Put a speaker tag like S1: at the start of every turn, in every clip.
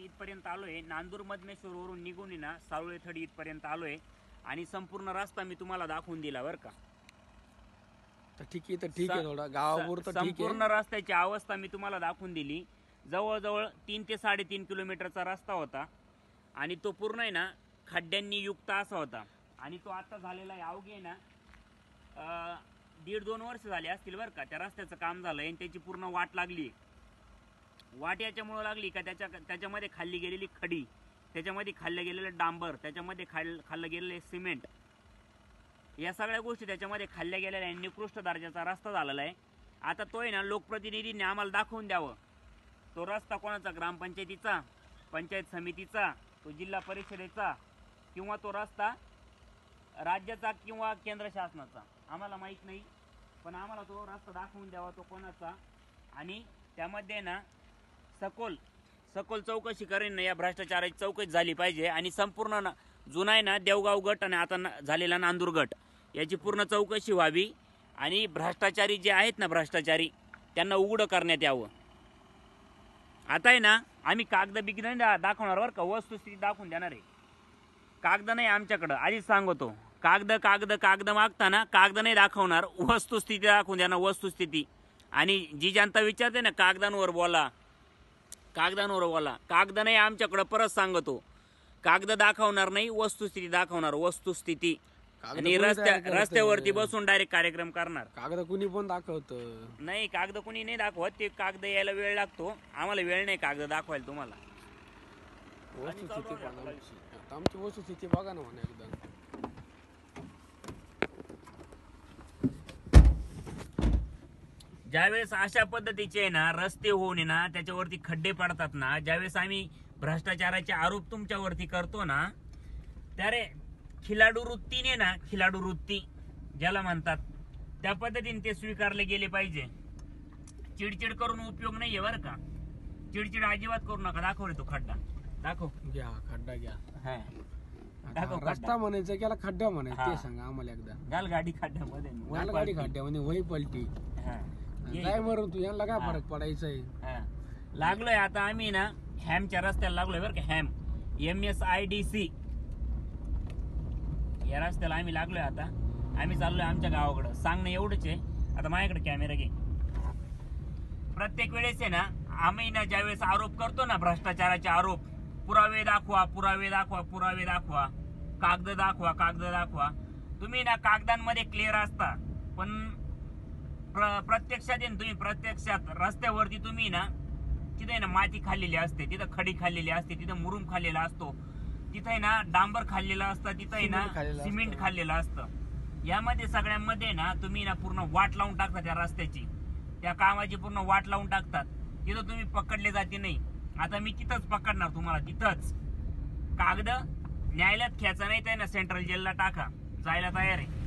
S1: इथपर्यंत आलोय. नांदूर मधमेश्वरवरून निघून ना सावळे थडी इथपर्यंत आलोय आणि संपूर्ण रस्ता मी तुम्हाला दाखवून दिला बरं का.
S2: तर ठीक आहे थोडा गावावर तर ठीक आहे.
S1: संपूर्ण रस्त्याची अवस्था मी तुम्हाला दाखवून दिली. जवळजवळ 3 ते 3.5 किलोमीटरचा रस्ता होता आणि तो पूर्ण आहे ना खड्ड्यांनी युक्त असा होता आणि तो आता झालेला आहे अवघे ना 1.5-2 वर्ष झाले असतील बरं का. त्या रस्त्याचं काम झालंय आणि त्याची पूर्ण वाट लागली. वाट याच्यामुळे लागली का त्याच्यामध्ये खाल्ली गेलेली खडी, त्याच्यामध्ये खाल्लं गेलेलं डांबर, त्याच्यामध्ये खाल्लं गेलेले सिमेंट, या सगळ्या गोष्टी त्याच्यामध्ये खाल्ल्या गेलेल्या आहे. निकृष्ट दर्जाचा रस्ता झालेला आहे. आता तो आहे ना लोकप्रतिनिधींनी आम्हाला दाखवून द्यावं. तो रस्ता कोणाचा, ग्रामपंचायतीचा, पंचायत समितीचा, तो जिल्हा परिषदेचा किंवा तो रस्ता राज्याचा किंवा केंद्र शासनाचा आम्हाला माहीत नाही, पण आम्हाला तो रस्ता दाखवून द्यावा तो कोणाचा. आणि त्यामध्ये ना सखोल चौकशी करेन ना, या भ्रष्टाचाराची चौकशी झाली पाहिजे आणि संपूर्ण जुना आहे ना देवगाव गट आणि आता झालेला नांदूर गट याची पूर्ण चौकशी व्हावी आणि भ्रष्टाचारी जे आहेत ना भ्रष्टाचारी त्यांना उघडं करण्यात यावं. आता आहे ना आम्ही कागद बिगद दाखवणार बरं का, वस्तुस्थिती दाखवून देणार आहे. कागद नाही आमच्याकडं, आधीच सांगतो. कागद मागताना कागद नाही दाखवणार, वस्तुस्थिती दाखवून देणार, वस्तुस्थिती. आणि जी जनता विचारते ना कागदांवर बोला, कागद नाही आमच्याकडं, परत सांगतो. कागद दाखवणार नाही, वस्तुस्थिती दाखवणार, वस्तुस्थिती. आणि रस्त्यावरती बसून डायरेक्ट कार्यक्रम करणार.
S2: कागद कुणी पण दाखवत
S1: नाही, कागद कुणी नाही दाखवत. ते कागद यायला वेळ लागतो, आम्हाला वेळ नाही कागद दाखवायला तुम्हाला.
S2: आमची वस्तुस्थिती बघा ना म्हणा एकदा.
S1: ज्यावेळेस अशा पद्धतीचे ना रस्ते होऊन ना त्याच्यावरती खड्डे पडतात ना, ज्यावेळेस आम्ही भ्रष्टाचाराचे आरोप तुमच्यावरती करतो ना, त्यारे खिलाडू वृत्ती ज्याला म्हणतात त्या पद्धतीने ते स्वीकारले गेले पाहिजे. चिडचिड करून उपयोग नाहीये बरं का. चिडचिड अजिबात करू नका. दाखव रे तो खड्डा, दाखव.
S2: घ्या खड्डा घ्या.
S1: दाखव
S2: रस्ता म्हणायचं की खड्डा म्हणायचं ते सांगा आम्हाला एकदा.
S1: घाल गाडी खड्ड्यामध्ये,
S2: घाल गाडी खड्ड्यामध्ये, वही पलटी काय मरून तू यांना काय फरक पडायचा आहे.
S1: लागलोय आता आम्ही ना हॅमच्या रस्त्याला लागलोय बरं का. हॅम MSIDC या रस्त्याला आम्ही लागलोय. आता आम्ही चाललोय आमच्या गावाकडं. सांगणं एवढंच आहे. आता माझ्याकडे कॅमेरा घे. प्रत्येक वेळेस आहे ना आम्ही ना ज्यावेळेस आरोप करतो ना भ्रष्टाचाराचे आरोप, पुरावे दाखवा, कागद दाखवा. तुम्ही ना कागदांमध्ये क्लिअर असता, पण प्रत्यक्षात रस्त्यावरती तुम्ही ना तिथे ना माती खाल्लेली असते, तिथं खडी खाल्लेली असते, तिथं मुरुम खाल्लेला असतो, तिथे ना डांबर खाल्लेलं असतं, तिथे ना सिमेंट खाल्लेलं असतं. यामध्ये सगळ्यांमध्ये ना तुम्ही ना पूर्ण वाट लावून टाकता त्या रस्त्याची, त्या कामाची पूर्ण वाट लावून टाकतात. तिथं तुम्ही पकडले जाते नाही. आता मी तिथंच पकडणार तुम्हाला, तिथंच. कागद न्यायालयात खेचा नाही तर ना सेंट्रल जेलला टाका, जायला तयार आहे.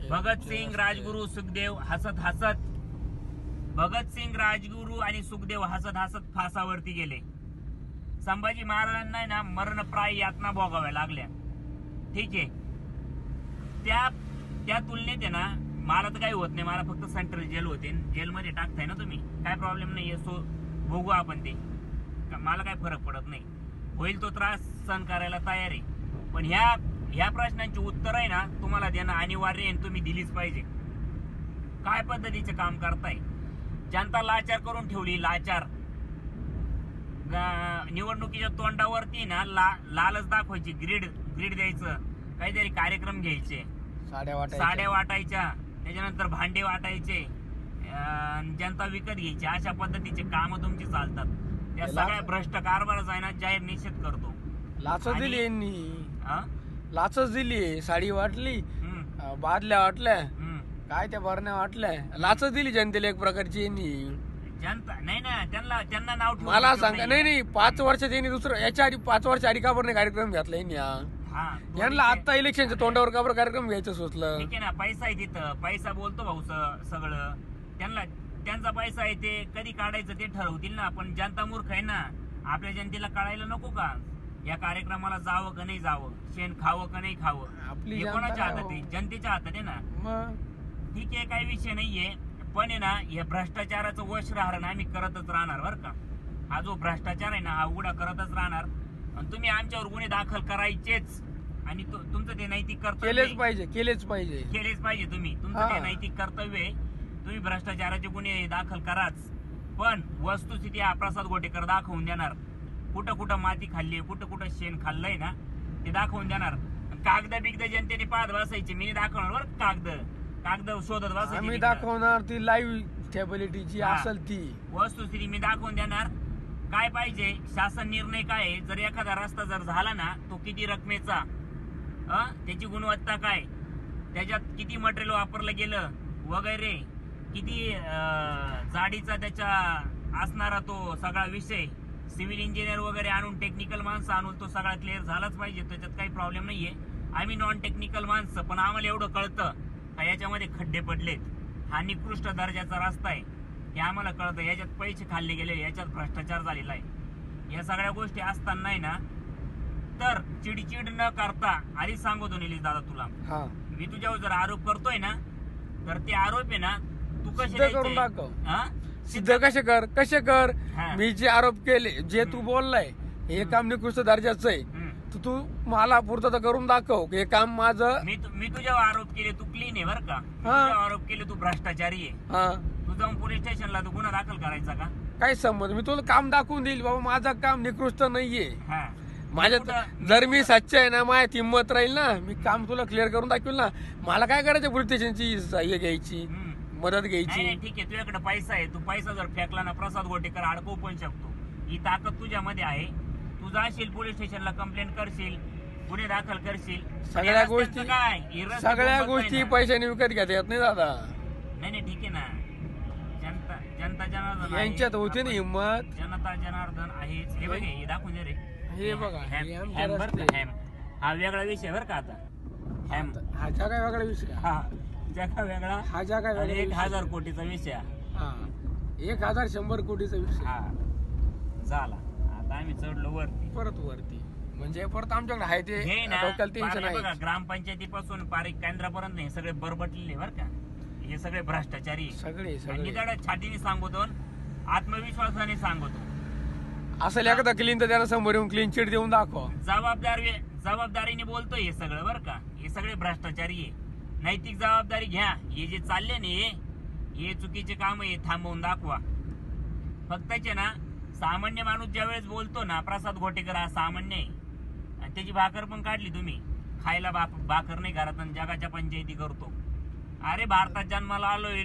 S1: भगतसिंग, राजगुरू, सुखदेव आणि सुखदेव हसत फासावरती गेले. संभाजी महाराजांना ना मरणप्राय यातना भोगाव्या लागल्या. ठीक आहे, त्या तुलनेत आहे ना मला तर काही होत नाही. मला फक्त सेंट्रल जेल होते. जेलमध्ये टाकताय ना तुम्ही, काय प्रॉब्लेम नाही. सो भोगू आपण ते, मला काय फरक पडत नाही. होईल तो त्रास सहन करायला तयार आहे. पण ह्या प्रश्नांची उत्तर आहे ना तुम्हाला देणं अनिवार्य आहे, तुम्ही दिलीच पाहिजे. काय पद्धतीचे काम करताय. जनता लाचार करून ठेवली, लाचार. निवडणुकीच्या तोंडावरती ना लालच दाखवायची, ग्रीड द्यायचं, काहीतरी कार्यक्रम घ्यायचे, साड्या वाटायच्या, त्याच्यानंतर भांडे वाटायचे, जनता विकत घ्यायची. अशा पद्धतीचे काम तुमची चालतात. त्या सगळ्या भ्रष्ट कारभाराचा आहे ना जाहीर निषेध करतो.
S2: लाचच दिली, साडी वाटली, बादल्या वाटल्या, काय त्या भरण्या वाटल्या, लाचच दिली जनतेला एक प्रकारची.
S1: जनता नाही ना, त्यांना नाव ठेवून
S2: मला सांगा. नाही 5 वर्षात यांनी दुसरं याच्या आधी 5 वर्ष आधी का बरं कार्यक्रम घेतला यांना आता इलेक्शनच्या तोंडावर का बरं कार्यक्रम घ्यायचं सुचलं.
S1: ठीक आहे ना, पैसा आहे तिथं, पैसा बोलतो भाऊ सगळं. त्यांचा पैसा आहे, ते कधी काढायचं ते ठरवतील ना. पण जनता मूर्ख आहे ना. आपल्या जनतेला कळायला नको का या कार्यक्रमाला जावं का नाही जावं, शेण खावं का नाही खावं,
S2: आपली
S1: कोणाच्या हातात आहे, जनतेच्या हातात आहे ना. ठीक आहे, काही विषय नाहीये. पण आहे ना, या भ्रष्टाचाराचं वश राहणं आम्ही करतच राहणार बरं का. हा जो भ्रष्टाचार आहे ना हा उघडा करतच राहणार आणि तुम्ही आमच्यावर गुन्हे दाखल करायचेच आणि तुमचं ते नैतिक कर्तव्य
S2: केलेच पाहिजे
S1: तुम्ही तुमचं ते नैतिक कर्तव्य आहे. तुम्ही भ्रष्टाचाराचे गुन्हे दाखल कराच पण वस्तुस्थिती हा प्रसाद गोटेकर दाखवून देणार. कुठं कुठं माती खाल्ली कुठं कुठं शेण खाल्लंय ना ते दाखवून देणार. कागद बिगद जनतेने पाहत बसायचे मी दाखवणार बरं कागद शोधत बसायचे
S2: आम्ही दाखवणार ती लाईव्ह स्टॅबिलिटी जी असेल ती
S1: वस्तुस्थिती मी दाखवून देणार. काय पाहिजे शासन निर्णय काय आहे जर एखादा रस्ता जर झाला ना तो किती रकमेचा त्याची गुणवत्ता काय त्याच्यात किती मटेरियल वापरलं गेलं वगैरे किती जाडीचा त्याच्या असणारा तो सगळा विषय सिव्हिल इंजिनियर वगैरे आणून टेक्निकल माणसं आणून तो सगळा क्लिअर झालाच पाहिजे. त्याच्यात काही प्रॉब्लेम नाहीये. आम्ही नॉन टेक्निकल माणसं पण आम्हाला एवढं कळतं का याच्यामध्ये खड्डे पडलेत हा निकृष्ट दर्जाचा रस्ता आहे हे आम्हाला कळतं. याच्यात पैसे खाल्ले गेले याच्यात भ्रष्टाचार झालेला आहे. या सगळ्या गोष्टी असताना ना तर चिडचिड न करता आधी सांगतो निलेश दादा तुला मी तुझ्यावर जर आरोप करतोय ना तर ते आरोप आहे ना तू कसे
S2: करून दाखव सिद्ध कसे कर मी जे आरोप केले जे तू बोललाय हे काम निकृष्ट दर्जाचं आहे तू मला पूर्तता करून दाखव हे काम माझं.
S1: मी तुझ्यावर आरोप केले तू क्लीन आहे बरं का. तुझ्यावर आरोप केले तू भ्रष्टाचारी आहे. तू जाऊन पोलीस स्टेशनला तू गुन्हा दाखल करायचा का
S2: काय संबंध मी तुला काम दाखवून देईल बाबा माझं काम निकृष्ट नाहीये. माझ्यात जर मी सच्चा आहे ना माझ्यात हिंमत राहील ना मी काम तुला क्लिअर करून दाखवेल ना. मला काय करायचं पोलीस स्टेशनची हे घ्यायची मदत घ्यायची.
S1: ठीक आहे तुझ्याकडे पैसा आहे तू पैसा जर फेकला ना प्रसाद गोटेकर अडकवू पण शकतो. ही ताकद तुझ्यामध्ये आहे. तू जाशील पोलीस स्टेशनला कंप्लेंट करशील गुन्हे दाखल करशील.
S2: सगळ्या गोष्टी पैशाने विकत घेता येत नाही दादा.
S1: नाही ठीक आहे ना जनता जनार्दन
S2: यांच्यात होती ना हिंमत
S1: जनता जनार्दन आहे. हे बघ हे दाखवून दे रे
S2: हे बघा
S1: हा वेगळा विषय बरं का आता
S2: हा जगा वेगळा विषय
S1: हा जगा वेगळा
S2: हा जगा वेगळा
S1: 1000 कोटीचा विषय
S2: 1100 कोटीचा विषय
S1: झाला. आता आम्ही चढलो
S2: वरती म्हणजे परत आमच्याकडे आहे ते डोक्याला टेन्शन आहे.
S1: बघा ग्रामपंचायतीपासून पारिक केंद्रापर्यंत हे सगळे बरबटलेले बरं का. हे सगळे भ्रष्टाचारी
S2: सगळे
S1: छातीने सांगतो आत्मविश्वासाने सांगतो.
S2: असं एखादा क्लीन तर त्याला समोर येऊन क्लीन चिट देऊन दाखव.
S1: जबाबदारीने बोलतोय हे सगळं बरं का. हे सगळे भ्रष्टाचारी आहे. नैतिक जबाबदारी घ्या. हे जे चालले ना हे चुकीचे काम आहे थांबवून दाखवा. फक्त ना सामान्य माणूस ज्या वेळेस बोलतो ना प्रसाद गोटेकर हा सामान्य आहे आणि त्याची भाकर पण काढली तुम्ही खायला भाकर नाही घरात आणि जगाच्या पंचायती करतो. अरे भारतात जन्माला आलोय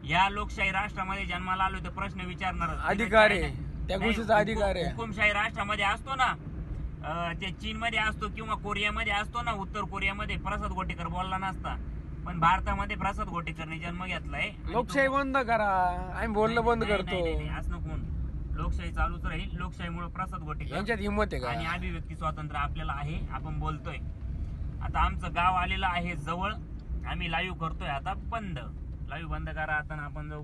S1: या लोकशाही राष्ट्रामध्ये जन्माला आलोय तर प्रश्न विचारणार
S2: अधिकार आहे त्या गोष्टीचा अधिकार आहे.
S1: हुकुमशाही राष्ट्रामध्ये असतो ना ते चीन मध्ये असतो किंवा कोरियामध्ये असतो ना उत्तर कोरियामध्ये प्रसाद गोटेकर बोलला नसता. पण भारतामध्ये प्रसाद गोटेकरने जन्म घेतलाय.
S2: लोकशाही बंद करा आम्ही बोलणं बंद करतो.
S1: असं नको लोकशाही चालूच राहील. लोकशाहीमुळे प्रसाद गोटेकर
S2: यांच्यात हिंमत आहे का
S1: आणि अभिव्यक्ती स्वातंत्र्य आपल्याला आहे. आपण बोलतोय. आता आमचं गाव आलेलं आहे जवळ. आम्ही लाईव्ह करतोय आता लाईव्ह बंद करा आता आपण जाऊ.